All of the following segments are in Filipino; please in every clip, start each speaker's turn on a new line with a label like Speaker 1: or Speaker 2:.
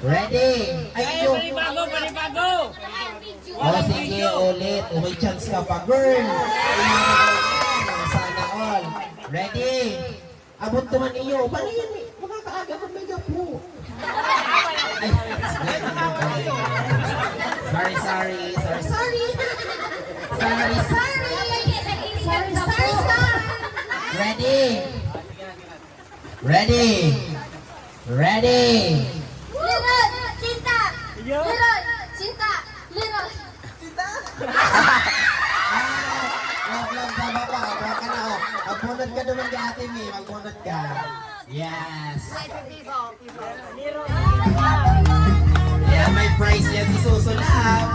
Speaker 1: Ready? Ay, yung...
Speaker 2: Panibago!
Speaker 1: O, sige, ulit. O, may chance ka pa, girl. Sana all. Ready? Abot naman iyo. Paano yan? Makakaaga ka may gapo. Ay, sorry. Ready?
Speaker 3: Leroy, Sinta! Leroy, Sinta! Leroy!
Speaker 1: Wag baba pa. Wag ka na, oh. Magbunod ka naman kay ate Mi. Magbunod ka. Yes. Yeah, may prize yan si Susulap.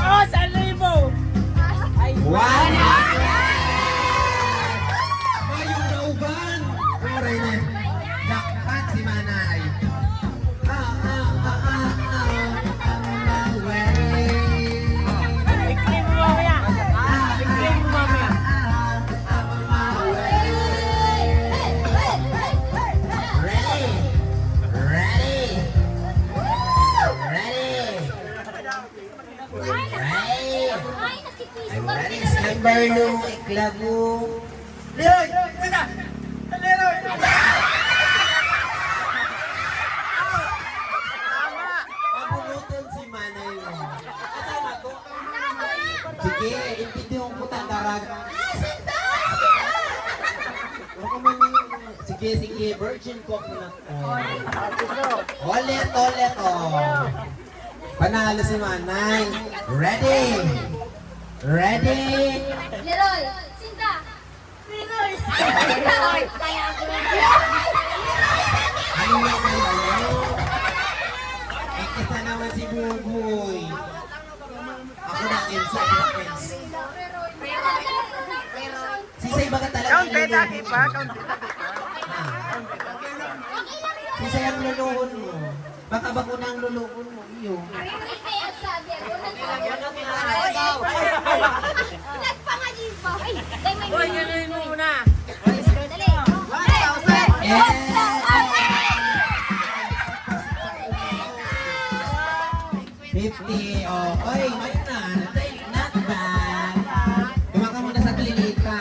Speaker 2: Oh, 1,000!
Speaker 1: One! Ayun na uban! Oray na. Jackpot si Manay.
Speaker 2: Bigyan mo mamaya! Bigyan mo mamaya!
Speaker 1: Berno, Iklago.
Speaker 2: Leroy! Sina! Leroy!
Speaker 1: Pabunutan si Manay mo. Sige, impidyon ko tandarag. Sige, virgin coconut oil. Ulit, oh. Panalo si Manay. Ready?
Speaker 3: Leroy, Sinta! Leroy!
Speaker 1: Ano na kayo? Ikisa naman si Buboy. Ako na Enz. Sisay ba ka talaga?
Speaker 2: Count petaki pa? Count
Speaker 1: Sisay ang luluhon mo. Baka ba ko na ang luluhon mo? Iyo.
Speaker 3: Nagpangalim pa!
Speaker 2: Hoy, gano'n mo muna!
Speaker 3: Dali!
Speaker 1: 50. Oh, oy, may na. Not bad. Kumaka muna sa klinika.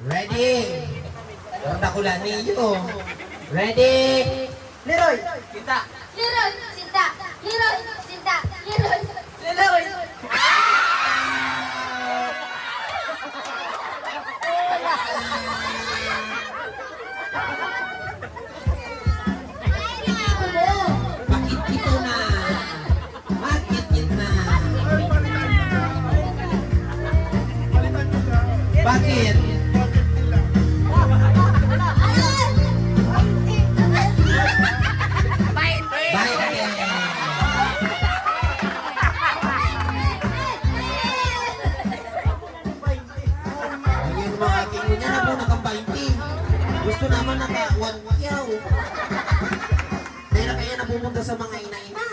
Speaker 1: Ready? Ang nakula niyo. Ready?
Speaker 2: Leroy! Kita!
Speaker 3: Leroy, Sinta! Leroy, Sinta! Leroy!
Speaker 2: Leroy!
Speaker 1: Bakit ito na? Bakit ito na? Bakit? Ayun mga aking niya na po naka-20. Gusto naman naka-1 yaw. Dahil na kaya napupunta sa mga ina-ina.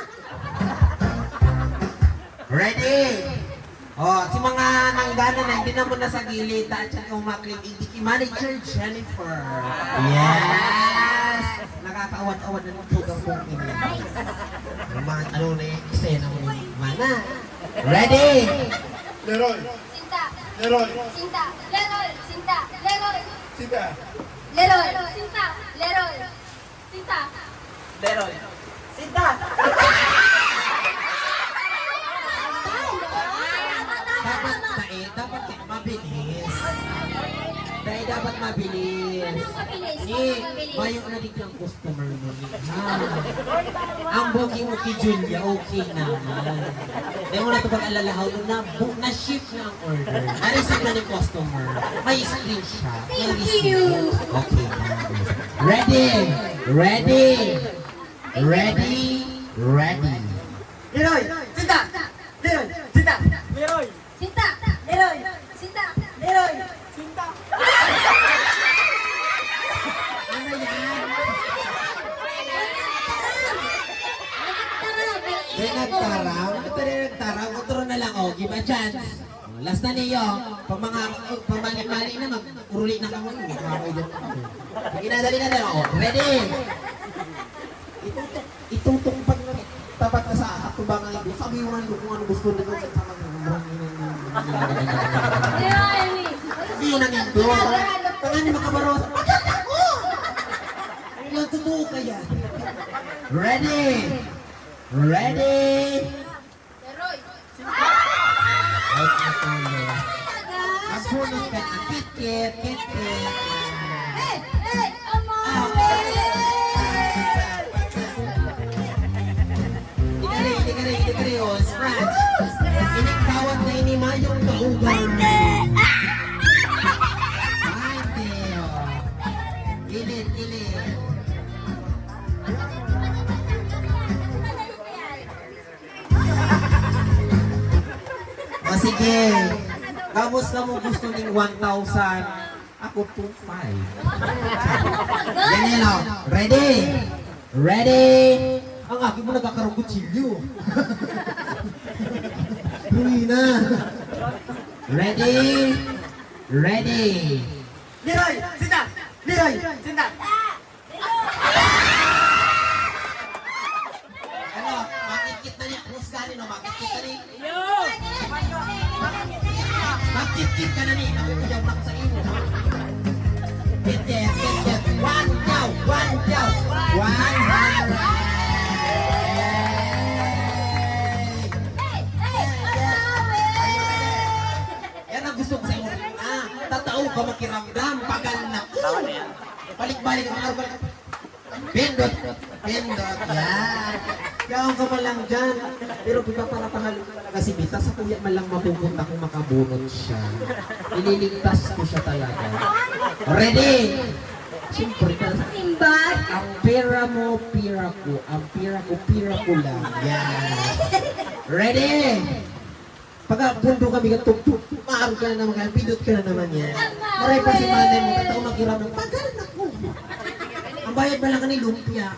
Speaker 1: Ready? Oh, si mga nanggana na hindi naman nasa gilid at siya umakling hindi manager Jennifer. Yes! Nakakaawad-awad na ng tugang kong ina. Yung mga ano na yung eksena mo ni Mana. Ready?
Speaker 4: Leroy,
Speaker 3: Sinta!
Speaker 4: Leroy,
Speaker 3: Sinta! Leroy! Sinta! Leroy!
Speaker 4: Sita,
Speaker 3: Leroy! Sinta! Leroy! Sinta!
Speaker 2: Leroy! Sinta!
Speaker 1: Dapat mabilis. Dahil dapat mabilis.
Speaker 3: Anong mabilis?
Speaker 1: Ni,
Speaker 3: Anong mabilis?
Speaker 1: mayroon na din kang customer mo ni. Ang booking mo kay Julia, okay naman. Dahil mo na ito pag-alalahaw na ship na ang order. Na-receive na ng customer. May screenshot. May
Speaker 3: Thank
Speaker 1: receipt.
Speaker 3: you.
Speaker 1: Okay na. Ready?
Speaker 2: Leroy! Sinta! Leroy! Sinta! Leroy!
Speaker 3: Sinta! Leroy! Sinta!
Speaker 2: Leroy! Sinta!
Speaker 1: Ano yan? May nagtaraw? Ano pa rin nagtaraw? Kontrol na lang, oh. Give a chance. Last na niyo. Pag mali na, mag-uruli na kamo. Sige na, dali na. Oh, ready? Itutong pag tapat na sa atubangan ito. Sabi mo nga kung ano gusto nito sa tamang Sabi yun ang ito. Tangan makabaros. Maganda ko! Ang totoo kaya. Ready? Ready?
Speaker 3: Leroy.
Speaker 1: Magpunod ka na. Kit-kit. Ikari, oh, scratch. Inikawat na inimayong kaugan. Ate, oh. Gilid. O sige. Kamusta mo gusto ng 1,000? Ako 2,500. Ganyan o. Ready? Ang akin mo nagkakaroon kutsilyo. Huli na. Ready?
Speaker 2: Leroy, Sinta! Leroy, Sinta!
Speaker 1: Ano? Makikit na niya. Husganin o. Makikit na niya. Makikit ka na niya. Nakukuyaw na ko sa iyo. Kit. 100. Yan ang gusto ko sa iyo. Tatao ka makiramdam. Pagal na. Balik-balik ang arbal. Pindot. Yan. Yaon ka man lang dyan. Pero pagpapanapahalo ko talaga si Bita, sa kuya man lang mapupunta kung makabunot siya. Ililigtas ko siya talaga. Ready? Siyempre ka.
Speaker 3: Simbad.
Speaker 1: Ang pera mo, pira ko. Ang pira ko, pira ko lang. Yan. Ready? Pagkapundo kami ka tugtog, maaro ka na naman, pindot ka na naman yan. Maray pa si manay mo, tatao makiram ng pagal na ko. Ang bayad ba lang ka ni lumpia?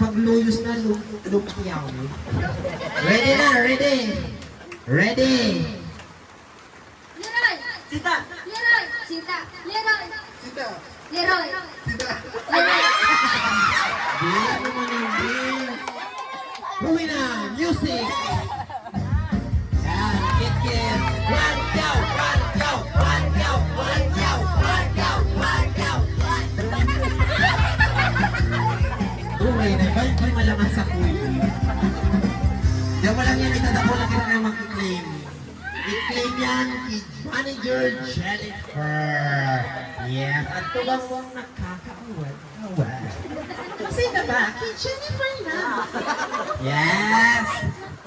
Speaker 1: Pag luyos na, lumpia ko. Ready na, ready.
Speaker 3: Leroy.
Speaker 2: Sinta!
Speaker 3: Leroy. Sinta. Leroy.
Speaker 2: Sinta!
Speaker 3: Leroy.
Speaker 2: Sinta!
Speaker 1: Di naman hindi. Huwi na, music. Yan, kit. One go. Huwi na, balik malaman sa kuwi. Diyan mo lang yan, itadako lang kita na mag-claim. I-claim yan, kid manager Jennifer. Yes, at tubang nakakaawad. Kasi na ba? Kid Jennifer na. Yes.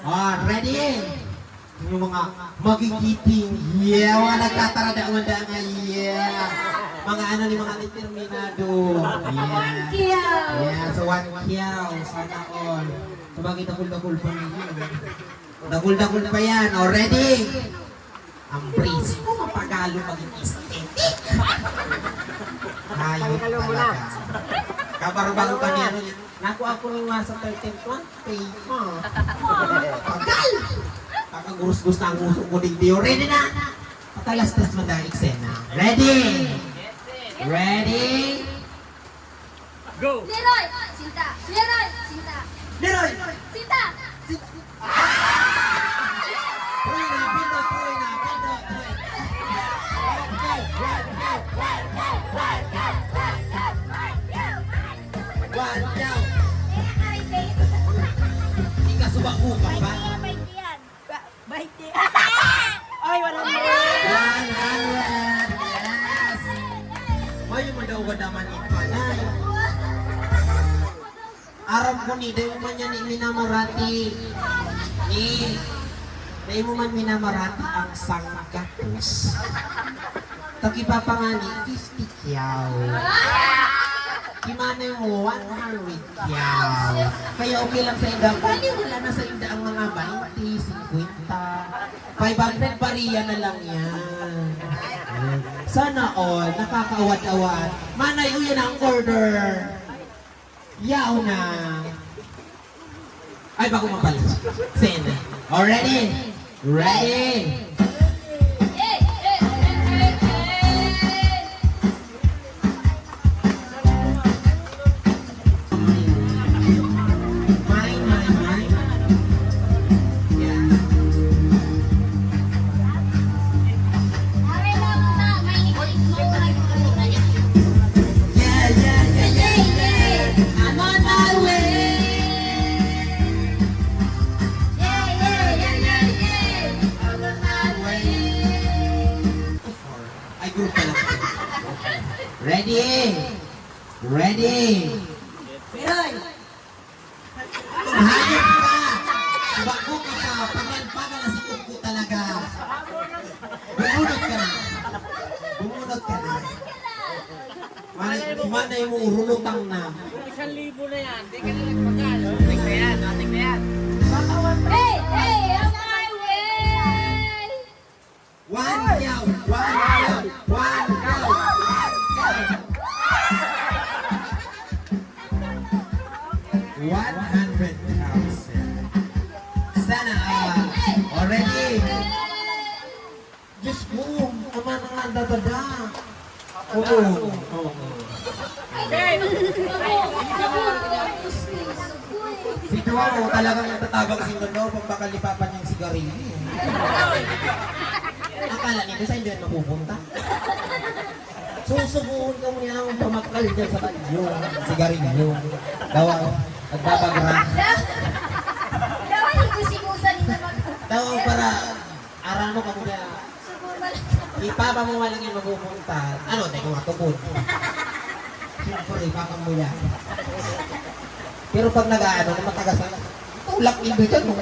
Speaker 1: Oh, ready? Yung mga magigiting. Yeah, mga nagtatarada-wanda nga. Yeah. Mga ano ni mga determinado. Yeah. Yeah, so one kiyaw. Sana all. Sabagay dakul-dakul pa ninyo. Dakul-dakul pa yan. O, ready? Ang brace ko mapagalo maging aesthetic. Hayop talaga. Kabarbago ka niya. Naku ako nung nasa 1320. Pagal! Kakagurus-gus na ang uso ko din diyo. Ready na? Patalastas mo dahil eksena. Ready?
Speaker 2: Go!
Speaker 3: Leroy. Sinta. Leroy. Sinta.
Speaker 2: Leroy!
Speaker 3: Sinta.
Speaker 1: Puy na, pindot. One down. Hindi ka subak-ubak ba?
Speaker 2: Ay, wala mo!
Speaker 1: 100. Yes. May daw naman ipanay. Aram ko ni, dahil mo man yan minamarati. Dahil mo man minamarati ang sanggatos. Takipapangani, 50 kyaw. Kimanay mo, 100 kyaw. Kaya okay lang sa inda. Kaya wala na sa inda ang mga 20, 50. 500 bariya na lang yan. Sana all, nakakaawad-awad. Manay, uyan ang order. Yaw na. Ay, bago mapalit. Sene. Already? Ready?
Speaker 3: Hey, hey, hey, hey.
Speaker 1: Mine. Yes.
Speaker 3: Aray lang na, may ikulit mo na yung ano.
Speaker 1: Yeah. I'm on my way. I'm on my way. Ay, group pa lang. Ready?
Speaker 2: Miray!
Speaker 1: Hayop ka! Bako ka pa! Pagal-pagal na si Kuko talaga. Bumunod ka na. Manay mo, urunutang na.
Speaker 2: 1,000 na yan. Di ka na nagpagal. Atik na yan.
Speaker 3: Hey, on my way.
Speaker 1: One cow. 100,000. Sana already. Diyos ko, ama na nga dadada. Oo.
Speaker 2: Okay!
Speaker 1: Si Joao talagang natatabang si Nono pag makalipapan niyang sigarilyo. Akala nito sa hindi na mapupunta. Susubuhon ka mo niya ang pamakal dyan sa kanyo. Sigarilyo. Daw nagbabagra.
Speaker 3: Daw, higusi-gusan nito mag...
Speaker 1: Daw para arano ka mo niya.
Speaker 3: Siguro
Speaker 1: Ipapa mo walang yung mapupunta. Ano, tayo nga tukod. Siyempre, ipapa mo yan. Pero pag nag-ano, matagasan, tulak indo dyan mo.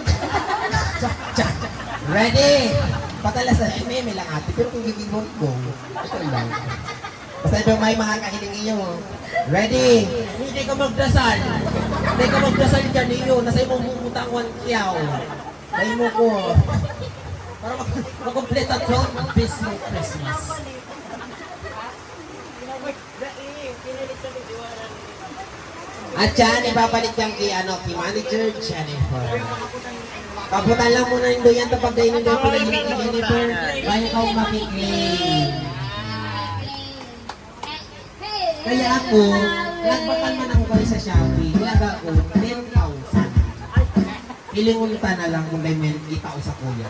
Speaker 1: Ready? Patalas sa may lang ate, pero kung gigibon ko, ito lang. Basta ito may mga kahiling iyo. Ready? Hindi ka magdasal. Hindi ka magdasal dyan iyo. Nasa imong bubutang 1 kiyaw. Dahil mo ko. Para makomplete ang 12 business Christmas. At yan, ipapalit yan kay Manager Jennifer. Kabutan lang muna yung doyan to pag dahin yung doyan pala yung kay Jennifer. Kaya ka makiklaim. Kaya ako, nagpapan man ako kayo sa Shopee. Ilaga ko, 10,000. Ilingunta na lang kung may men kita ko sa kuya.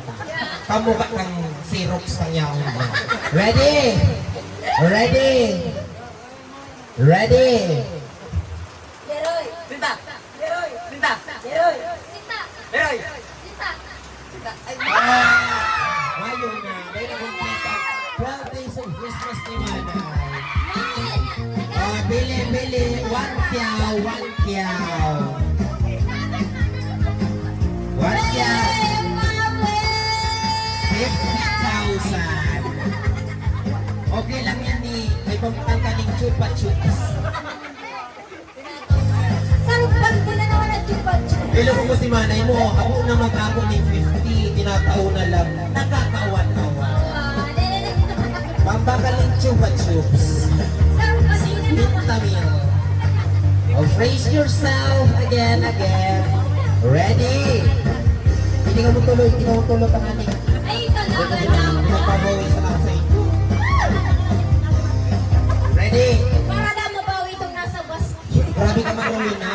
Speaker 1: Kamukha kang Xerox kang yaong mo. Ready?
Speaker 3: Leroy.
Speaker 2: Sinta!
Speaker 3: Sinta.
Speaker 2: Miray!
Speaker 3: Sinta.
Speaker 1: Ngayon na, may nakumpita. 12 days of Christmas ni Manay. Bili. 1 kiyaw. 1 kiyaw. 50,000. Okay lang yan ni. May pamutan ka ng chupa chups.
Speaker 3: Saan ba ito na naman ang chupa-chupa?
Speaker 1: Iloko mo si Manay mo. Ako na mag-ako ng 50. Tinatao na lang. Nakakawan-awan. Pambakal ng chupa chups.
Speaker 3: Saan ba ito na naman?
Speaker 1: Vintamil. Oh, brace yourself again. Ready? Hindi ka mo tuloy ang ating.
Speaker 3: Ay, talaga lang.
Speaker 1: Magpabawi sa lang sa inyo. Ready?
Speaker 3: Para na mabawi itong nasa basket.
Speaker 1: Grabe ka mag-uwi na.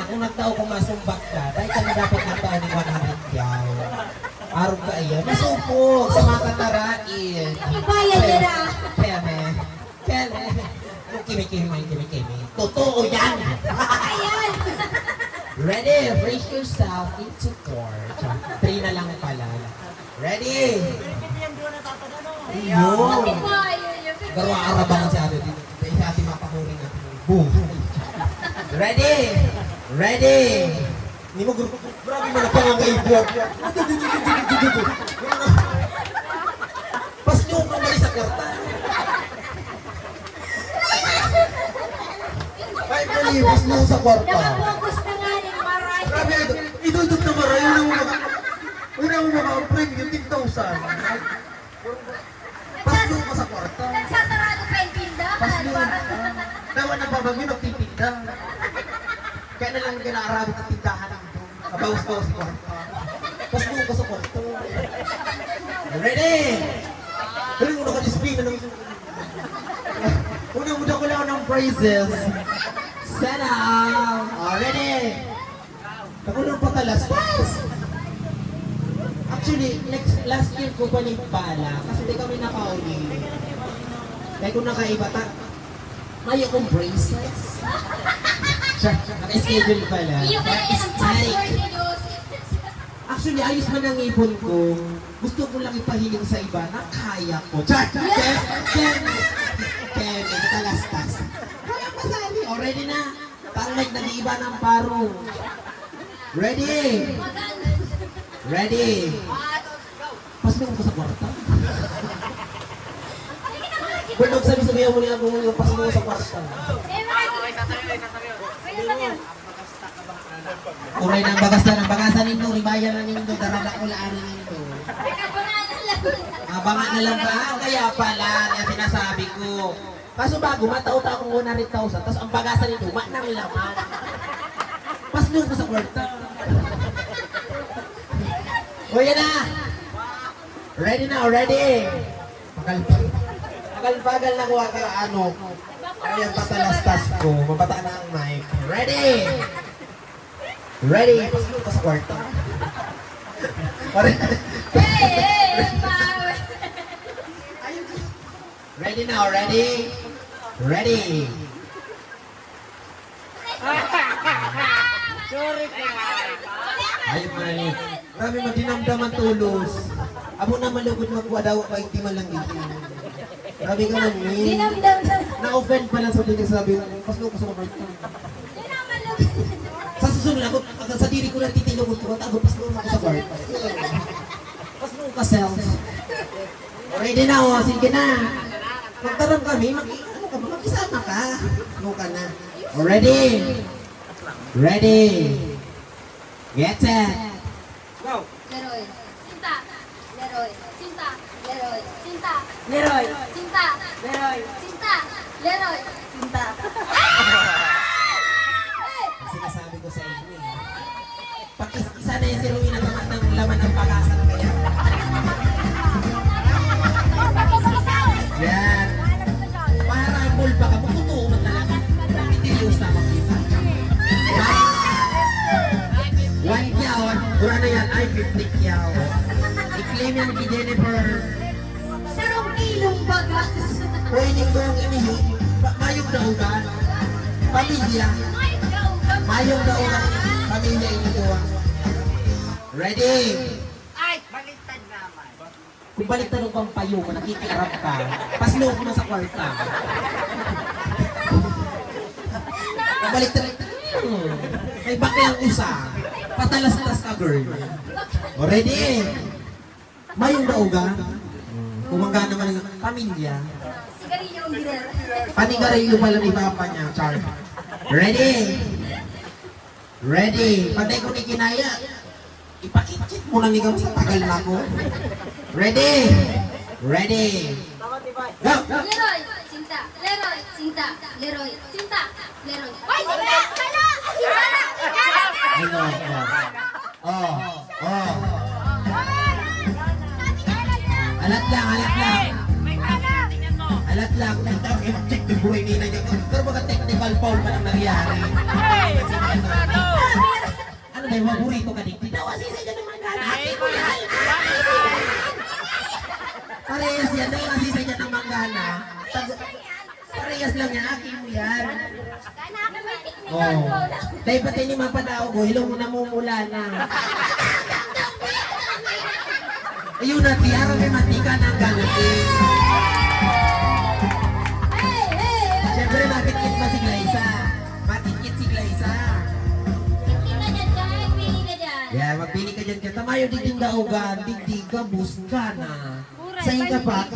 Speaker 1: Kung nagtao kung masumbat ka, dahil ka na dapat nagtao ng 100 yaw. Araw ka iya. Masupok sa mga katarain.
Speaker 3: Ibayad na na.
Speaker 1: Keme. Kimi. Totoo yan.
Speaker 3: Ayan.
Speaker 1: Ready? Brace yourself into 4. 3 na lang pala. Ready? Yo.
Speaker 3: Bakit ba yun yung...
Speaker 1: Pero aarabangan si ate dito. Si ate mapahuring natin. Boom. Ready? Hindi mo grupo. Grabe mo na pangangaibuan. Pas nyo kung mali sa kwarta. Ay, mali. Pas nyo sa kwarta.
Speaker 3: Nakapokus na nga ni Maray.
Speaker 1: Grabe, idudot na maray. Yun ang mga-frame yung 10,000. Pas nyo ka sa kwarta.
Speaker 3: Nagsasarado pa yung tindahan.
Speaker 1: Pas nyo.
Speaker 3: Para-
Speaker 1: Dawa na babagyo, nagtitinda. Kaya na lang ginaarabot ang tindahan ang doon. Kabawas-bawas sa kwarta. Pas mo ka sa kwarto. Ready? Dali mo na ka display na Una-una ko lang ng praises. Set up! Ready? Ako lang patalas. Actually, last year ko pa pala kasi di kami nakauli. Kaya kung nakaiba may akong braces. Naka-schedule pala.
Speaker 3: Iyo kaya yan ang password ni Diyos.
Speaker 1: Actually, ayos man ang ipon ko. Gusto ko lang ipahiling sa iba na kaya ko. Ken, nakalastas. Kaya pasali. O, ready na. Parang nag-iiba ng paro. Ready? Ready? Pas mo ko sa kwarta. Bulldog, sabi-sabihan mo niya kung pas mo sa kwarta. Uray ng bagasan nito, ribayan na nito, darada ko laan nito. Abangan na lang ba? Kaya pala, yan sinasabi ko. Kaso bago, matao-tao kong 100,000, tapos ang bagasan nito, mat ng laman. Paslo ko sa kwarta. O yan na! Ready na, ready! Pagal-pagal na kuha ka, ay ang patalastas ko, mabata na ang mic. Ready! Ready! Paslo ko sa kwarta. Ready now, ready? Ready!
Speaker 2: Sorry ka.
Speaker 1: Ayun mo na niyo. Grabe madinamdaman tulos. Amo na malugod magkuha daw pa hindi man lang dito. Grabe ka man ni. Na-offend pa lang sa tinig sabi, paslo ko sa kwarta. Sa susunod ako, sa diri ko lang titinugod ko, tago paslo ako sa kwarta. Paslo ka self. Ready na o, sige na. Magtarang kami, mag-isama ka. Ano ka na? Ready? Ready? Get set.
Speaker 2: Go.
Speaker 3: Leroy. Sinta. Leroy. Sinta. Leroy. Sinta.
Speaker 2: Leroy.
Speaker 3: Sinta.
Speaker 2: Leroy.
Speaker 3: Sinta. Leroy. Sinta.
Speaker 1: Ang sinasabi ko sa inyo eh. Pakisa na yung si Rui na tamat ng laman ng pag-asa kaya. Yan. Paharapol pa ka, puputuo mo talaga. Hindi yung sama kita. One yaw, wala na yan, ay 50 yaw. I-claim yan kay Jennifer.
Speaker 3: Sarong kilong bagas.
Speaker 1: Training ko yung inihi. Mayong daugan. Pamilya. Mayong daugan. Pamilya inihi. Ready?
Speaker 2: Ay, baliktad naman.
Speaker 1: Kung balik tanong pang payo mo, nakikiarap ka, paslo ko na sa kwarta. Kung balik tanong, may baklang isa, patalas-talas ka, girl. O, ready? Mayong dauga, kumangga naman ng pamilya,
Speaker 3: Sigarilyo ang girer.
Speaker 1: panigarilyo pala ni papa niya, Char. Ready? Ready? Pantay ko ni kinaya, ipakikit mo lang ikaw sa tagal na ko. Ready? Ready? Go!
Speaker 3: Leroy. Sinta. Leroy. Sinta. Leroy. Sinta. Leroy. Ay, Sinta! Hala! Sinta!
Speaker 1: Ano? Oh. Oh. Alat lang, alat lang. Alat lang. Nagtawag kayo mag-check yung buhay nila niya. Pero baka technical foul pa nang nangyari. Ano na yung paborito ka dito? Daw, asisa dyan naman gana. Ate ko yan. Parehas yan. Daw, asisa dyan naman gana. Parehas lang yan. Ate mo yan. Oh. Tayo pati ni Mapadao ko. Hilong mo namumula na. Ayun na, tiara may matika ng ganatin. Siyempre, matikit pa si Glaysa. Matikit si Glaysa. Yeah, magpili ka dyan. Tamayo digding daugan, digdig ka, bus ka na. Sa'yo ka pa,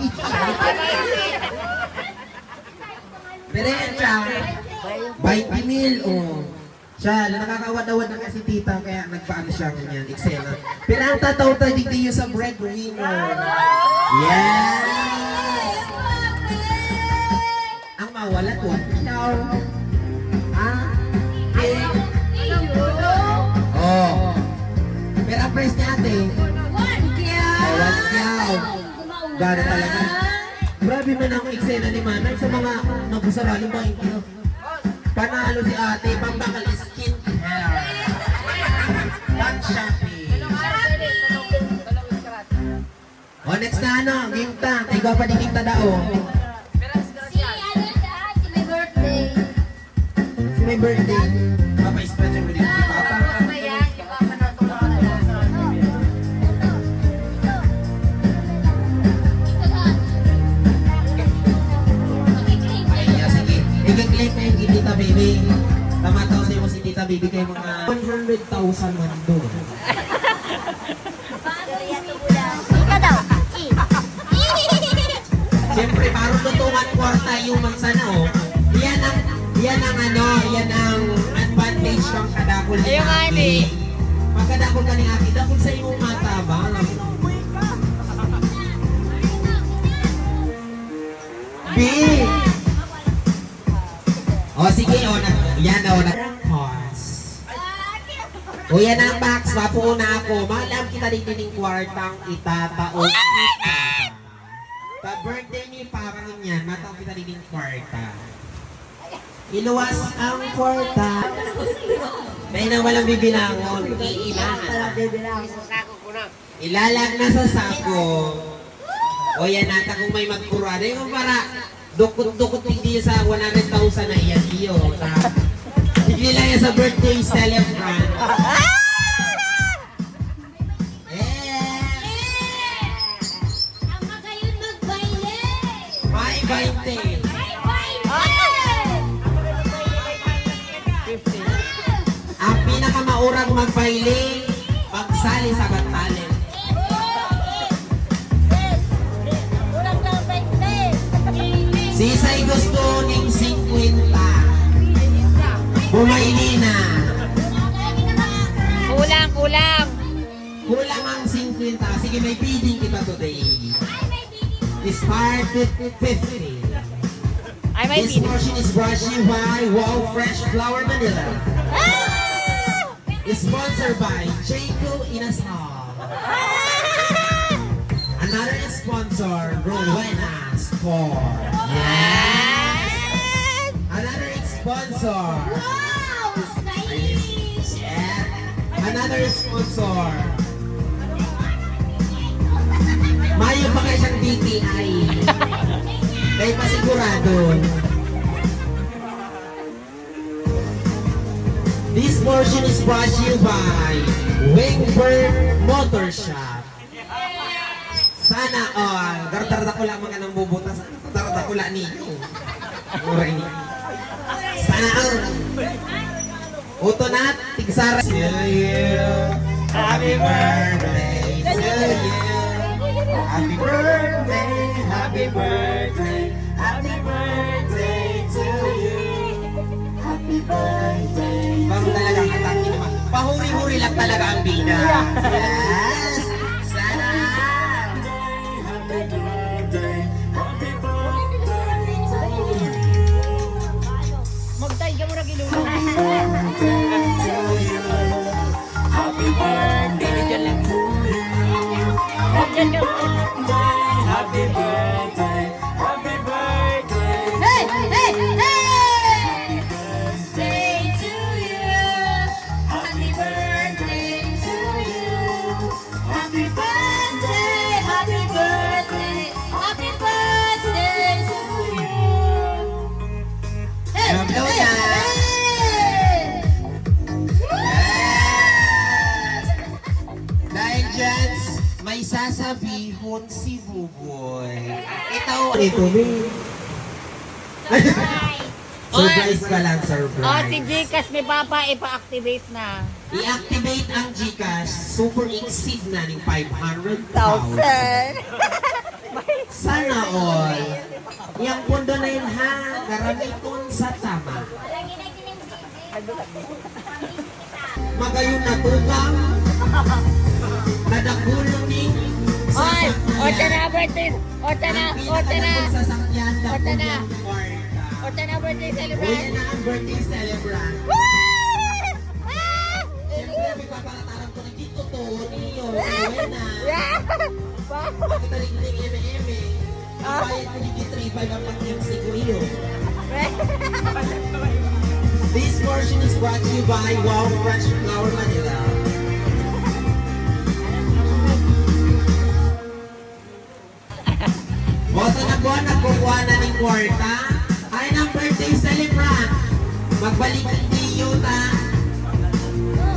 Speaker 1: Berencha, 20,000, oh. Siya, nakakawad-awad na kasi tita, kaya nagpaano siya ganyan, eksena. Pero ang tataw-taw digdig yun sa breadwinner. Yes! Ang mawala, 1 daw. Ah? Eh? Oh. Pero ang price ni ate?
Speaker 3: 1
Speaker 1: Kyaw. Gano'n talaga. Grabe man ang eksena ni Manang sa mga nabusarali ba yung panalo si ate, pampakal skin hair. Pan shopping. O next na ano, ginta. Tiga pa di ginta dao.
Speaker 3: Si my birthday.
Speaker 1: Si may birthday. Papa-stretch mo din si Papa. Ay, sige. I-click na yung Tita Baby. Tamataw sa'yo mo si Tita Baby kayo mga 100,000 man doon.
Speaker 3: Ika daw.
Speaker 1: Siyempre, parang tutungan kwarta yung mansana, oh. Yan ang advantage ng kadakol ni
Speaker 2: Ayun nga,
Speaker 1: Aki.
Speaker 2: hindi.
Speaker 1: Pagkadakol ka ni Aki, dakol sa iyong mata ba? B! O sige, yan o, pause. O yan ang box, mapuo na ako. Malam kita din kwartang itataon kita. Pa birthday ni parang yan, matang kita din kwarta. Iluwas ang kwarta. Dahil na walang bibilangon, iilahan. Ilalag na sa sako. O yan nata kung may magkurada. Yung para dukot-dukot hindi sa 100,000 na iyan iyo. Hindi lang yan sa birthday celebrant.
Speaker 3: Ang magayon magbaile.
Speaker 1: May 20. Ang pinakamaurag magpailing, pagsali sa Got Sisay gusto ning 50. Bumaili na.
Speaker 2: Kulang.
Speaker 1: Kulang ang 50. Sige, may bidding kita today. Start with 50.
Speaker 2: Ay, may
Speaker 1: This
Speaker 2: pin.
Speaker 1: portion is brought to you by Wow Fresh Flower Manila. Sponsored by Jaco Inasal. Another sponsor, Rowena Sport. Yes! Another sponsor.
Speaker 3: Wow! Stylish!
Speaker 1: Yeah. Another sponsor. Mayo pa kayo siyang DTI. Kayo pa sigurado. This portion is brought to you by Wingbird Motor Shop. Sana all. Darda ko lang mga nang bubutas. Darda ko lang ninyo. Uray niyo. Sana all. Uto na, tigsara. To you. Happy birthday to you. Happy birthday, happy birthday, happy birthday to you. Happy birthday. Bago talaga kataki naman. Pahuri-huri lang talaga ang bida. Yes. Sana. Happy birthday, happy birthday to you.
Speaker 2: Magtay ka mo na gilulo.
Speaker 1: Happy birthday to you. Happy birthday, happy birthday.
Speaker 3: Hey! Hey! Hey! Birthday to you. Happy birthday to you. Happy birthday, happy birthday, happy birthday to you. Hey!
Speaker 1: Hello,
Speaker 3: Hey!
Speaker 1: Dad.
Speaker 3: Hey!
Speaker 1: Yes! Dahil dyan, may sasabihon si Buboy. Ito, me. Surprise ka lang, surprise.
Speaker 2: Oh, si Gcash ni Papa ipa-activate na.
Speaker 1: I-activate ang Gcash, super exceed na ng 500,000. Sana all. Yang pondo na yun ha, karamiton sa tama. Magayon na tukang, nadakulong ni
Speaker 2: Oy, orta na birthday. Orta na.
Speaker 1: sasakyan na
Speaker 2: Orta na.
Speaker 1: kwarta.
Speaker 2: Orta na birthday
Speaker 1: Uyan
Speaker 2: celebrant.
Speaker 1: na ang birthday celebrant.
Speaker 2: Woo! Ah!
Speaker 1: Siyempre, may papalataran ko na dito to ni Sigurado, buena. Kita ring eme. Ang bayad ko yung 3-5 ang pag-MC ko yun. This portion is brought to you by Wow Fresh Flower Manila. Bosa na buwan, nagkukuha na ng kwarta. Ay ng birthday celebrant. Magbalik ang diyo ta.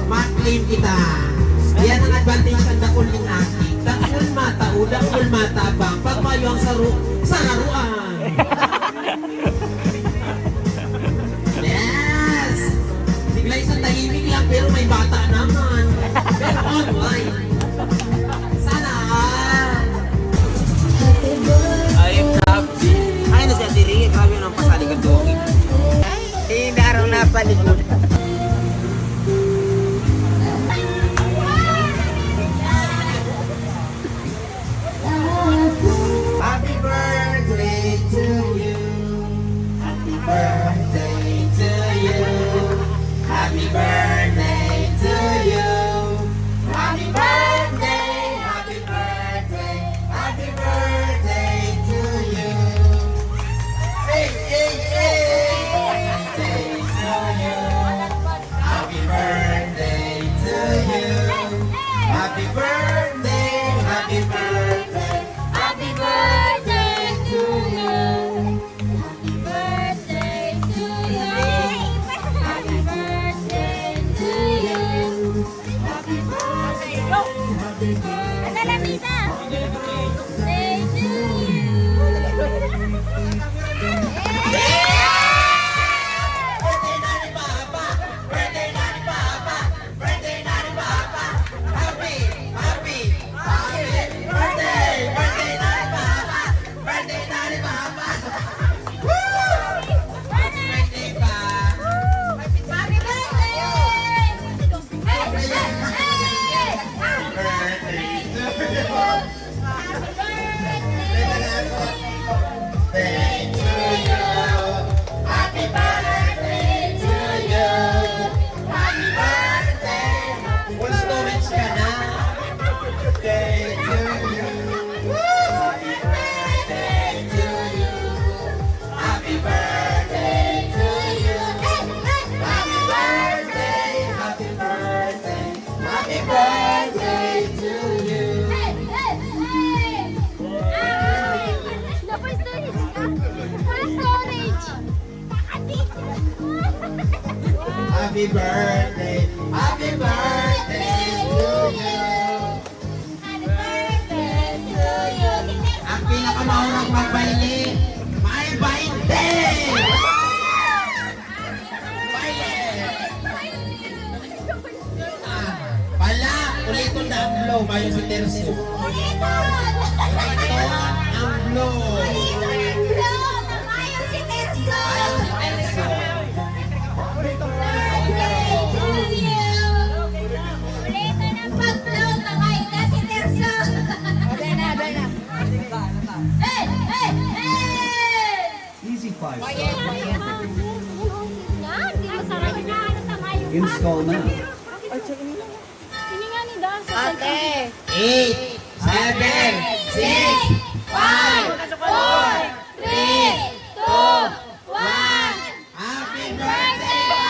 Speaker 1: Ma-claim kita. Yan ang advantage ng dakol ng aki. Dakol mata bang. Pagmayo ang sararuan. Yes! Sigla isang tahimik lang pero may bata naman. Pero online. Sana
Speaker 2: Ay, grabe. Ay, nasa diri. Grabe nang pasali ka doon. Hindi araw na paligod.
Speaker 1: Happy birthday to you. Happy birthday to you. Happy birthday to you. Happy birthday, happy birthday, happy birthday to you. Hey, hey, hey. Birthday to you. Happy birthday to you. Happy birthday, happy birthday.
Speaker 3: Happy birthday to you. Happy birthday to you. Happy birthday to you. Happy birthday. Happy birthday. Birthday to you.
Speaker 1: Birthday na ni Papa! Birthday na ni Papa! Birthday na ni Papa! Happy! Happy! Happy birthday! Birthday na ni Papa! Birthday na ni Papa! Woo! Happy birthday pa!
Speaker 3: Happy birthday! Hey, hey, hey!
Speaker 1: Birthday to you!
Speaker 3: Happy birthday to
Speaker 1: Birthday to you! Happy birthday to you! Happy birthday! Full storage ka na! Birthday to you! Happy birthday to you! Happy birthday to you! Happy birthday! Happy birthday! Happy birthday to you!
Speaker 3: Hey, hey, hey! Ay! Napay storage ka? Full storage!
Speaker 1: Happy birthday! Happy birthday to you!
Speaker 3: Happy birthday to you!
Speaker 1: Ang pinakamahurang magbaili, may 20! Baile! Pala, ulitin na ang blow, mayo si Tercio.
Speaker 3: Ulitan!
Speaker 1: Ito ang blow.
Speaker 3: Ulitan ang blow na mayo si Terso! Birthday to you! Ulitan ang pag-blow na mayo na si Terso! Hey! Hey! Hey!
Speaker 4: Easy 5.
Speaker 3: Yan, di masarap na ano tamayo pa.
Speaker 4: Install na.
Speaker 3: Ini nga ni Dan sa
Speaker 2: Ate!
Speaker 1: 8, 7, 6, 5, 4, 3, 2, 1. Happy birthday pa!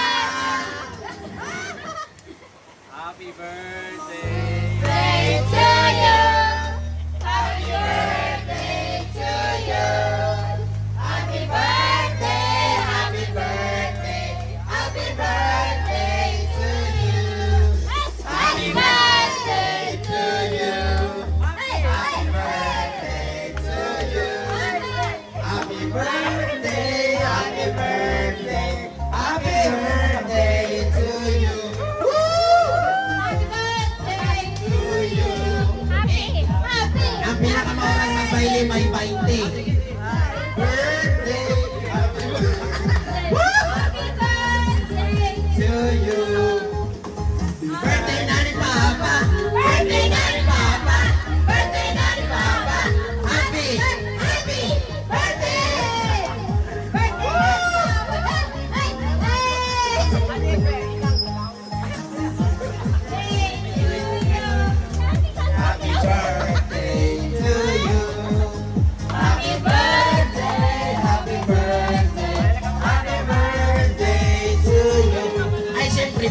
Speaker 2: Happy birthday!
Speaker 3: birthday to you. Happy birthday to you. Happy birthday, happy birthday, happy birthday to you. Happy birthday to you. Happy birthday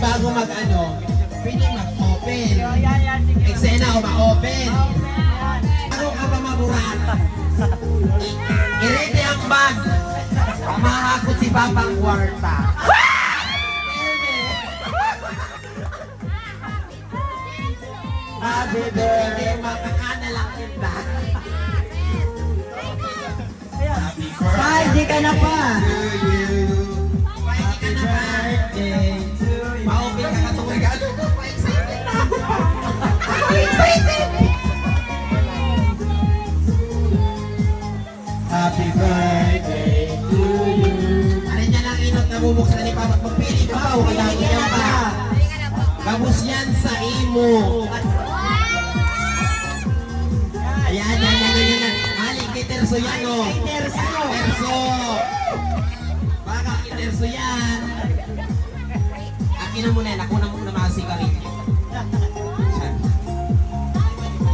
Speaker 1: bago mag-ano, pwede mag-open. Eksena o ma-open. Bago ka pa maburat. I-ready ang bag. Mahakot si Papang Kwarta. Happy birthday, makakana lang kita.
Speaker 2: Ay, di ka na pa.
Speaker 1: Happy birthday to you. Ma-open ka katungay ka. Ano to? Pa-excited na ako. Excited! Happy birthday to you. Ano niya lang inot na bubuksan ni Papa? Magpili ka pa. Huwag lang yan pa. Kabus yan sa imo. Ayan, yan. Mali, kay Terso yan, o. Terso. Baka kay Terso yan. Akin na muna yan. Ako na muna mga sigarilyo.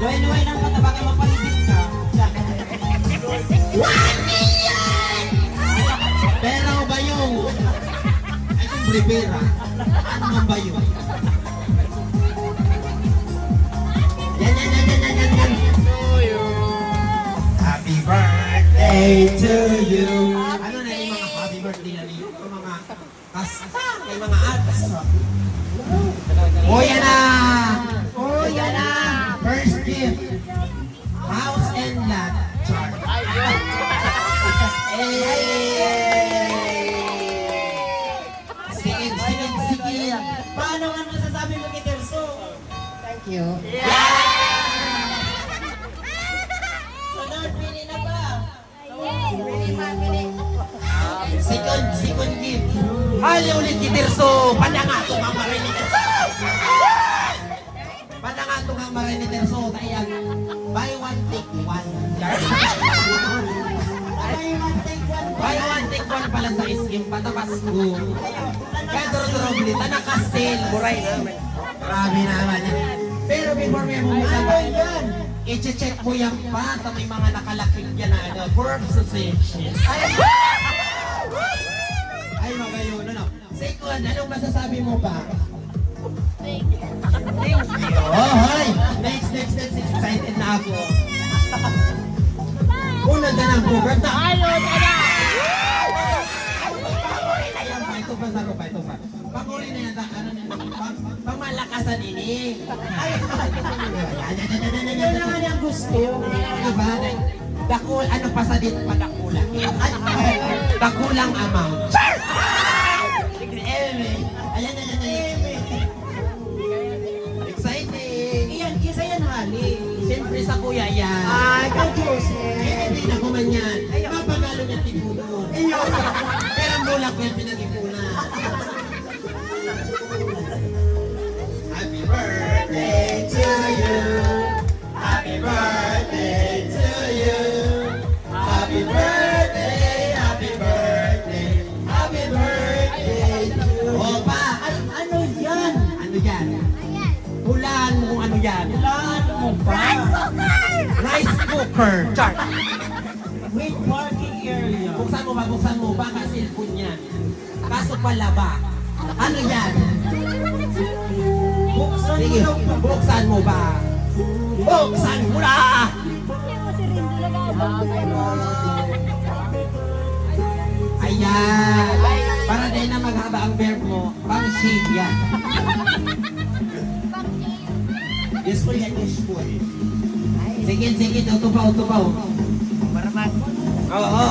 Speaker 2: Luway-luway ng mata, bakit mapalibig ka?
Speaker 1: 1 million! Pero ba yung... Ay, yung Rivera. Ano nga ba yun? Yan. Happy birthday to you. Ano na yung mga happy birthday na niyo? Yung mga kasta, may mga ads. O yan na! First gift. House and lot. Char. Sige.
Speaker 2: Paano nga masasabi mo kay Terso?
Speaker 1: Thank you.
Speaker 2: Sunod, pili na ba?
Speaker 1: Second gift. Ali ulit kay Terso. Panangato kang marinig. Panangato kang marinig Terso. Kaya buy one take one. Buy one take one pala sa iskim. Patabas ko. Kaya duro-duro nakasale. Buray naman. Grabe naman. Pero before may bumuksan pa yan, i-check mo yan pa. May mga nakalakit yan na ano. Forbes Association. Ay, magayon. Ano? Second, anong masasabi mo pa? Oh, hi! Next. Excited na ako. Unang ganang bugad na. Ito pa. Panguli na yan. Pangmalakasan ini.
Speaker 2: Yan naman yung gusto.
Speaker 1: Diba? Ano pa sa dito pa dakulang? Dakulang amount. Ayan. Exciting.
Speaker 2: Iyan, isa yan hali.
Speaker 1: Siyempre sa kuya yan.
Speaker 2: Ay, kay Jose.
Speaker 1: Hindi na kuman yan. Mapagalo niya tipuno. Pero ang bulak ko yung pinag-ipunan. Happy birthday to you. Happy birthday to you. Happy birthday. Happy birthday to you. Opa!
Speaker 2: Ano yan?
Speaker 1: Ano yan? Hulaan mo kung ano yan.
Speaker 2: Lahat mo ba?
Speaker 1: Rice cooker. Char.
Speaker 2: With parking area.
Speaker 1: Buksan mo ba? Kasi cellphone yan. Kaso pala ba? Ano yan? Sige, buksan mo ba? Buksan mo na! Ayan! Para din na maghaba ang verb mo, pang shade yan. Useful yan, useful. Sige, utupaw. Oo.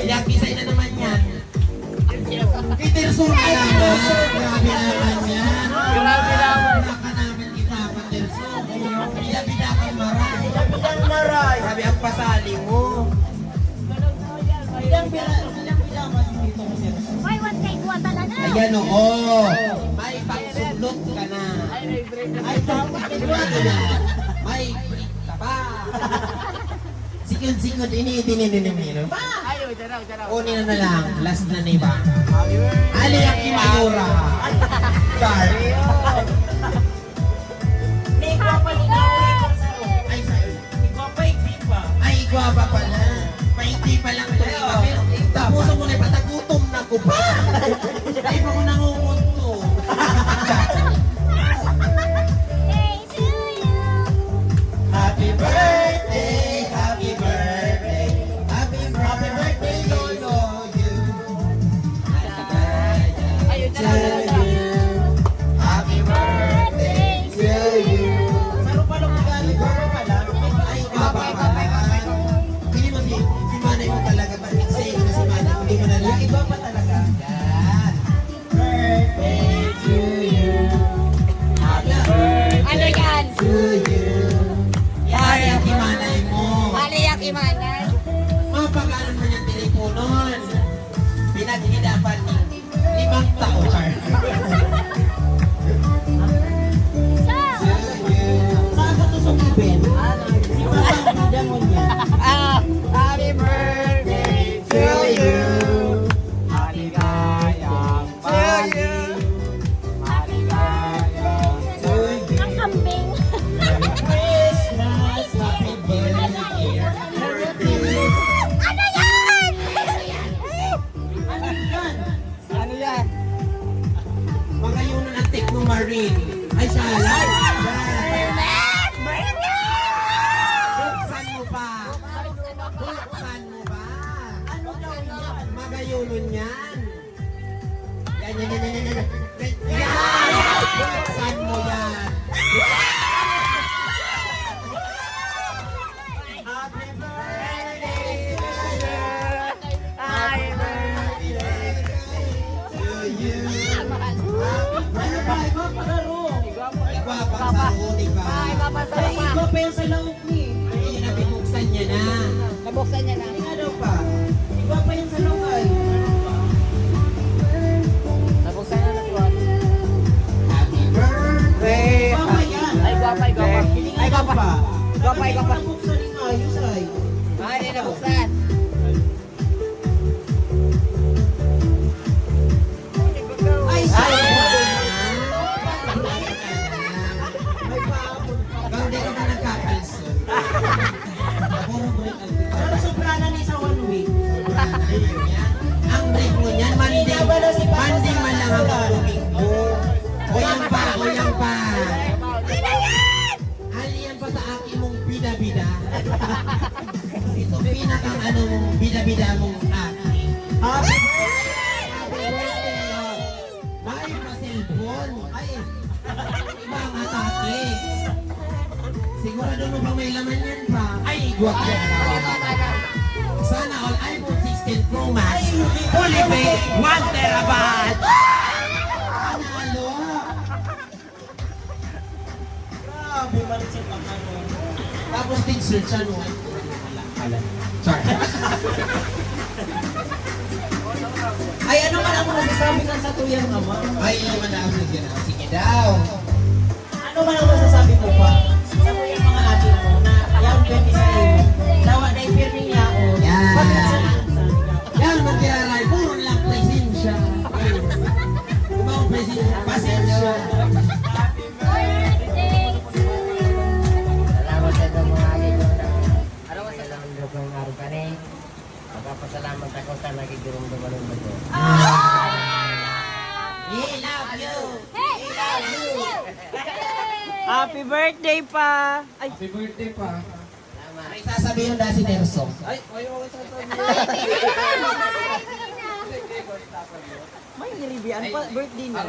Speaker 1: Yapisay na naman yan. Peter Sur ka naman. Grabe naman yan. Wala ka naman kita, Peter Sur. Bida kang maray. Sabi ang pasali mo.
Speaker 2: Ilang bilaman dito ko sir.
Speaker 1: Ayan oo. May pangsulot ka na.
Speaker 2: Ay, dapat
Speaker 1: Diba ka na? May break ka pa. Sikod, ini. Kunin na lang. Last na na iba. Ali ang Kimayura. Char.
Speaker 2: May guwapa ni Naui.
Speaker 1: Ay,
Speaker 2: May guwapa, ikli pa.
Speaker 1: ay, igwaba pala. Paiti pa lang to. Ako pa! Ay, pa ko nangungunto. Happy birthday, happy birthday, happy birthday to you.
Speaker 4: Ayun na
Speaker 1: To
Speaker 4: lang.
Speaker 1: you. Happy birthday to you.
Speaker 2: Saro pa lang magaling ko pala.
Speaker 1: Ay, baba ka naman. Hindi mo si Manay mo talaga. Bakit sa'yo na si Manay? Hindi mo na lang.
Speaker 2: Iba pa talaga.
Speaker 1: Yan. Birthday to you. Happy birthday
Speaker 4: Ano yan?
Speaker 1: to you. Yan ang kimanay mo.
Speaker 4: Ano yung imanan?
Speaker 1: Mapagkaroon mo niyang teleponon. Pinaghidapan ni 5 taon. Char. To you.
Speaker 2: Saan ka to sumipin? Si Papa, dangon niya.
Speaker 4: Happy birthday
Speaker 1: To you.
Speaker 2: Maligayang bali. Maligayang
Speaker 1: To you.
Speaker 3: Ang kambing.
Speaker 1: Merry Christmas. Happy birthday.
Speaker 3: Ano yan?
Speaker 4: Ano yan?
Speaker 1: Mga yun ang Techno Marine. Ay, siya lang. Buksan mo pa. Buksan mo ba? Ano daw yan? Magayunon yan. Yan. Buksan mo yan. Happy birthday to you.
Speaker 2: Ano ba? Iba pa laro.
Speaker 1: Igwa pang sahod, iba.
Speaker 4: Ay, mapasarap
Speaker 2: Ay,
Speaker 4: pa.
Speaker 2: iba pa yung sa laok ni.
Speaker 1: Ay, yun na, binuksan niya na.
Speaker 4: Nabuksan niya na.
Speaker 2: Hindi nga daw pa. Iba pa yung sa laok ay.
Speaker 4: Nabuksan niya na. Tuwan.
Speaker 1: Happy birthday.
Speaker 2: Iba pa yan.
Speaker 4: Ay, gwapa, ay, gwapa.
Speaker 2: Hindi nga
Speaker 4: Ay,
Speaker 2: daw
Speaker 4: gwapa.
Speaker 2: pa.
Speaker 4: Gwapa, ay, gwapa.
Speaker 2: Hindi ko nabuksan yung ayos ay.
Speaker 4: Ay, hindi nabuksan.
Speaker 2: Ay,
Speaker 1: Ay,
Speaker 2: sorry.
Speaker 1: may paapon pa. Ikaw hindi ka ba nagkapilson? Puro break ang dito.
Speaker 2: Pero sobrana ni sa 1 week.
Speaker 1: Ang break mo niyan, Monday man lang ang Domingo. O yan pa. Aliyan pa sa akin mong bida-bida. Ito pinakang ano mong bida-bida mong akin.
Speaker 2: Happy
Speaker 1: Happy birthday! Ay, pa-cellphone. Ay, ibang atake. Sigurado mo ba may laman yan pa? Ay, guwag yan. Sana all iPhone 16 Pro Max. Fully paid 1 terabyte. Panalo.
Speaker 2: Grabe, malit sa pagkaroon.
Speaker 1: Tapos din search ano. Sorry.
Speaker 2: Ay, ano man ako masasabi ka sa tuyang naman?
Speaker 1: Ay, naman na ako sige na. Sige daw.
Speaker 2: Ano man ang masasabi mo pa? Sa tuyang mga atin mo na yung 20 sa iyo. Dawa na ipirmi niya ako.
Speaker 1: Yan.
Speaker 2: Bakit sa sa
Speaker 1: Yan, magkialay. Puro lang presensya. Ibang presensya. Pasensya.
Speaker 5: Salamat sa itong mga agay ko na salamat sa kong araw ka ni. Magpapasalamat ako sa nagigurong-duman ng bago.
Speaker 1: We love you.
Speaker 4: Happy birthday pa. Ay,
Speaker 1: Happy birthday pa. May sasabihin na si Nelson. Ay,
Speaker 4: may nilibian pa. Birthday na.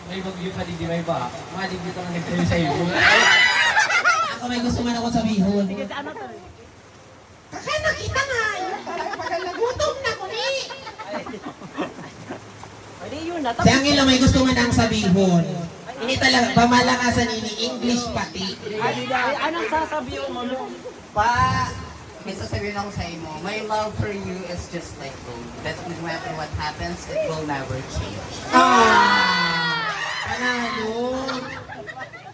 Speaker 6: May bagyo pa din, may ba? Malig dito ang nagtayo sa iyo.
Speaker 1: Ako may gusto man ako sabihin.
Speaker 4: Sige, sa ano to?
Speaker 1: Kaka nakita nga. Gutom na ko ni.
Speaker 4: Hindi yun na.
Speaker 1: Si Angelo may gusto man ang sabihin. Hindi talaga, pamalakasan ini English pati.
Speaker 4: Ay, anong sasabihin mo mo?
Speaker 5: Pa, may sasabihin ako sa imo, my love for you is just like gold. That no matter what happens, it will never change.
Speaker 1: Panalo.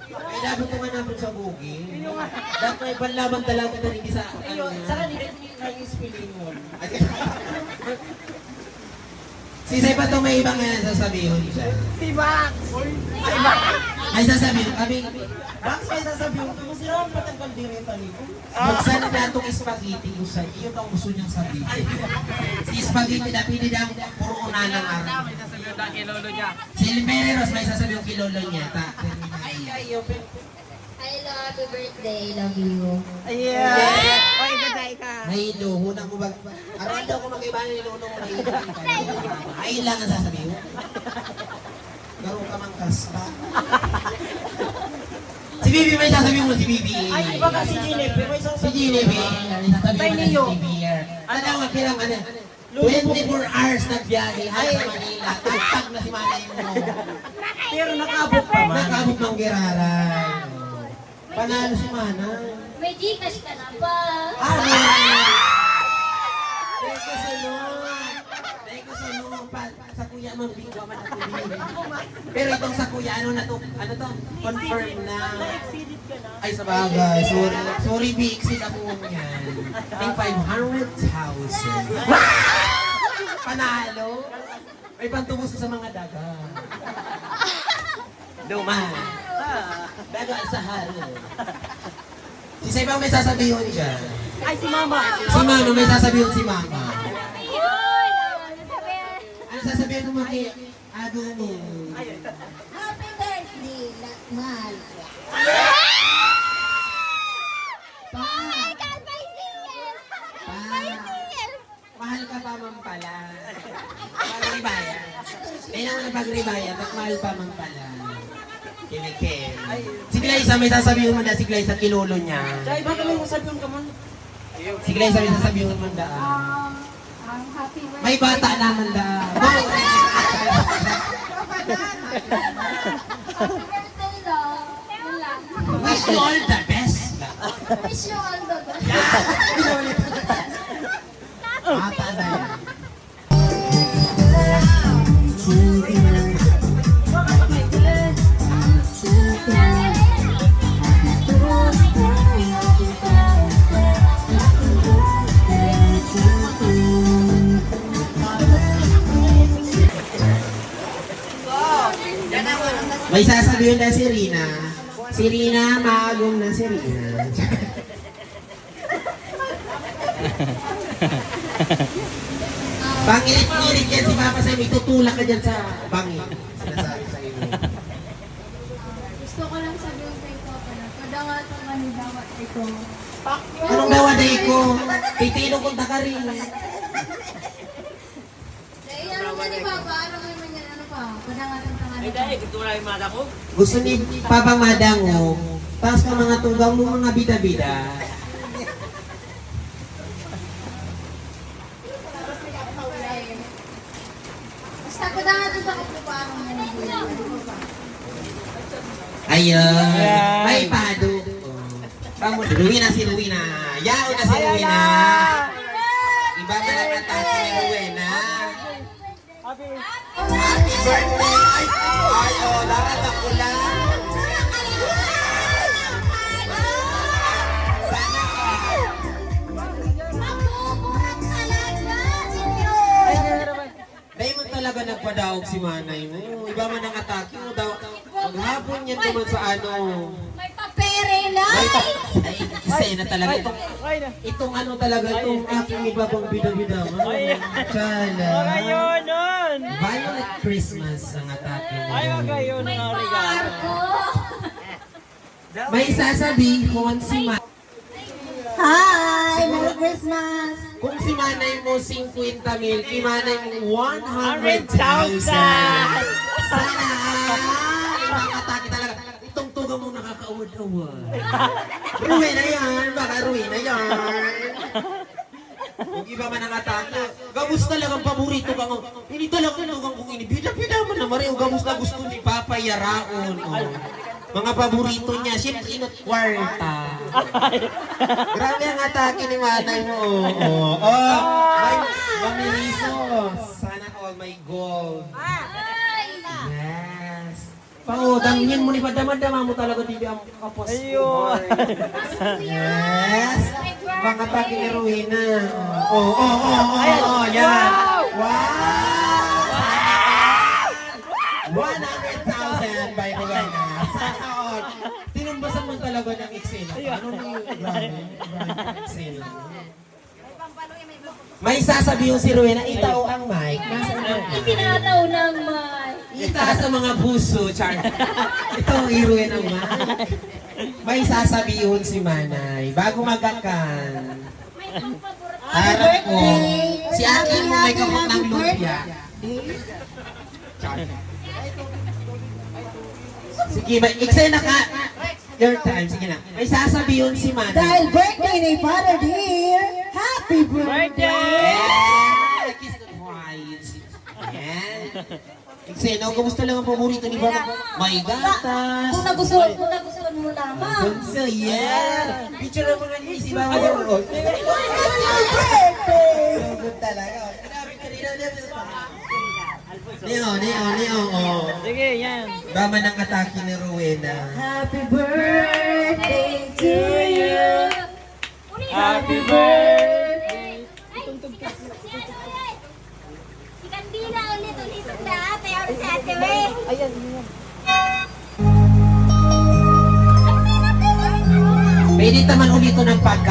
Speaker 1: Ay, dapat ko nga nabot sa bugin. Dapat may panlaban talaga na rin sa ano.
Speaker 2: Sa kanila, nag-spelling mo.
Speaker 1: Si Zay pa to may ibang sasabihin siya.
Speaker 4: Si Max! Si Max!
Speaker 1: Ay sasabihin kami,
Speaker 2: Bakit may sasabihin ko? Kung sila ang patangkal din rin ko.
Speaker 1: buksan na itong spaghetti ko sa iyo. Ito ang gusto niyang sabihin. Si spaghetti na pinidang puro una ng araw. Si Limeros may sasabihin kay lolo niya.
Speaker 2: Ay, open.
Speaker 3: I love you, birthday. Love you.
Speaker 4: Yeah. Oy, gaday ka.
Speaker 1: Ay, hunang ko ba? Araw daw ko mag-iba ni lolo ko. Ay lang ang sasabihin. Garo ka mang kasta. Si Bibi may sasabihin mo si Bibi.
Speaker 2: Ay, baka si Ginepe. May
Speaker 1: Si
Speaker 2: sasabihin.
Speaker 1: Ginepe. Sasabihin
Speaker 4: Tay
Speaker 1: mo na
Speaker 4: niyo.
Speaker 1: si Bibi. Ano ang kilang ano? 24 hours nagbiyahe hanggang sa Manila. Tagtag na si manay mo.
Speaker 2: Pero nakabot pa man.
Speaker 1: Nakabot ng giraray. Panalo si Manay.
Speaker 3: May Gcash ka na ba?
Speaker 1: Ah, meron. Dahil ko sunod. Dahil ko sunod. Sa kuya mo, bigwa man ako din. Pero itong sa kuya, ano na to? Ano to? Confirm na. Ay, sa bagay. Sorry, Bixi na po yan. Ting 500,000. Panalo. May pantubos sa mga daga. Duman. Daga sa halo. Si Saibang may sasabihin siya.
Speaker 4: Ay, si Mama.
Speaker 1: Si Mama may sasabihin si Mama. Ano sasabihin mo kay Ado mo?
Speaker 3: Happy birthday, mahal.
Speaker 1: Pa! Mahal ka pa man pala. Pag-ribaya. Ay naman na pag-ribaya, at mahal pa man pala. Kinikin. Si Glaysa may sasabihin mo na si Glaysa kilolo niya.
Speaker 2: Dahil baka may sasabihin ka man.
Speaker 1: Si Glaysa may sasabihin mo na
Speaker 3: Happy birthday.
Speaker 1: may bata naman da.
Speaker 3: Happy birthday daw. Yun lang.
Speaker 1: Wish you all the best.
Speaker 3: Wish you all the best.
Speaker 1: Bata na yan. May sasabihin na si Rina. Si Rina, maagong na si Rina. Pangilit-ngilit yan si Papa sa'yo. May tutulak ka dyan sa bangin. Sinasabi sa iyo.
Speaker 3: Gusto ko lang sabihin kay Papa na padangat ang manidawat ito.
Speaker 1: Anong dawaday ko? Pitino kong takari.
Speaker 3: Dahil ano nga ni Papa, ano naman yan, ano pa? Padangat ang tangan.
Speaker 1: Gusto ni Papa Madango. Tapos ka mga tugang mo mga bida-bida.
Speaker 3: Basta padangat ang takot mo pa ako manidawat.
Speaker 1: Ayun. May pado. Vamos, Ruina si Ruina. Yao na si Ruina. Iba na lang ang tatay ni Ruina.
Speaker 4: Happy
Speaker 1: Happy birthday! Ay, oh, naratak ko lang. Dahil mo talaga nagpadaog si manay mo. Iba man ang atake mo daw. Maghapon yan naman sa ano.
Speaker 3: May papere na!
Speaker 1: Ay, isa na talaga. Itong ano talaga, itong aking iba pang bida-bida. Chala.
Speaker 4: Ngayon, nun.
Speaker 1: Violet Christmas ang atake mo.
Speaker 4: Ayaw kayo
Speaker 3: May
Speaker 4: ng regalo.
Speaker 3: parko!
Speaker 1: May sasabihin si Ma.
Speaker 3: Hi! Merry Christmas!
Speaker 1: Kung si manay mo 50 mil, kimanay mo 100,000.
Speaker 4: 100,000.
Speaker 1: Sana! Ibang atake talaga. Itong tugang mo nakakaawad-awad. Ruwi na yan. Baka ruwi na yan. Kung iba man ang atake, gabus talagang paborito ka nga. Hindi talagang tugang kong inibida-bida mo na Mario. Gabus na gusto ni Papa Yaraon. Oh. Mga paborito niya, siyempre inot kwarta. Grabe ang atake ni manay mo. May mamiliso. Sana all my gold. Yes. Paudangin mo ni padama-dama mo talaga hindi ang kapos.
Speaker 4: Ayun.
Speaker 1: Yes. Mga atake ni Rowena. Yan. Wow! 100,000 by Rowena. Tinumbasan mo talaga ng eksena. Ano na yung grabe eksena? May sasabihin si Rowena, itaw ang mic. Nasaan ang mic?
Speaker 3: Itinataw ng mic.
Speaker 1: Itaas sa mga puso, Char. Ito ang iruin ang mic. May sasabihin si Manay bago magakan. Harap ko, si Aki mo may kamot ng lumpia. Char. Sige, may eksena ka. Your time, sige na. May sasabihin si Manay.
Speaker 2: Dahil birthday ni Father Dear, happy birthday!
Speaker 1: Yeah! Kiss the bride. Yan. Eksena, kumusta lang ang paborito ni Baba? May gatas.
Speaker 3: Kung nagustuhan mo lamang.
Speaker 1: Bunso, yeah! Picture mo na niya si Baba. So good talaga. Grabe ka rin. Neo. Oh.
Speaker 4: Sige, yan.
Speaker 1: Bama ng atake ni Rowena.
Speaker 2: Happy birthday to you!
Speaker 4: Happy birthday.
Speaker 3: Si Candila ulit na ate. Ako si ate, we.
Speaker 4: Ayan.
Speaker 1: Pwede naman ulit ng pagka.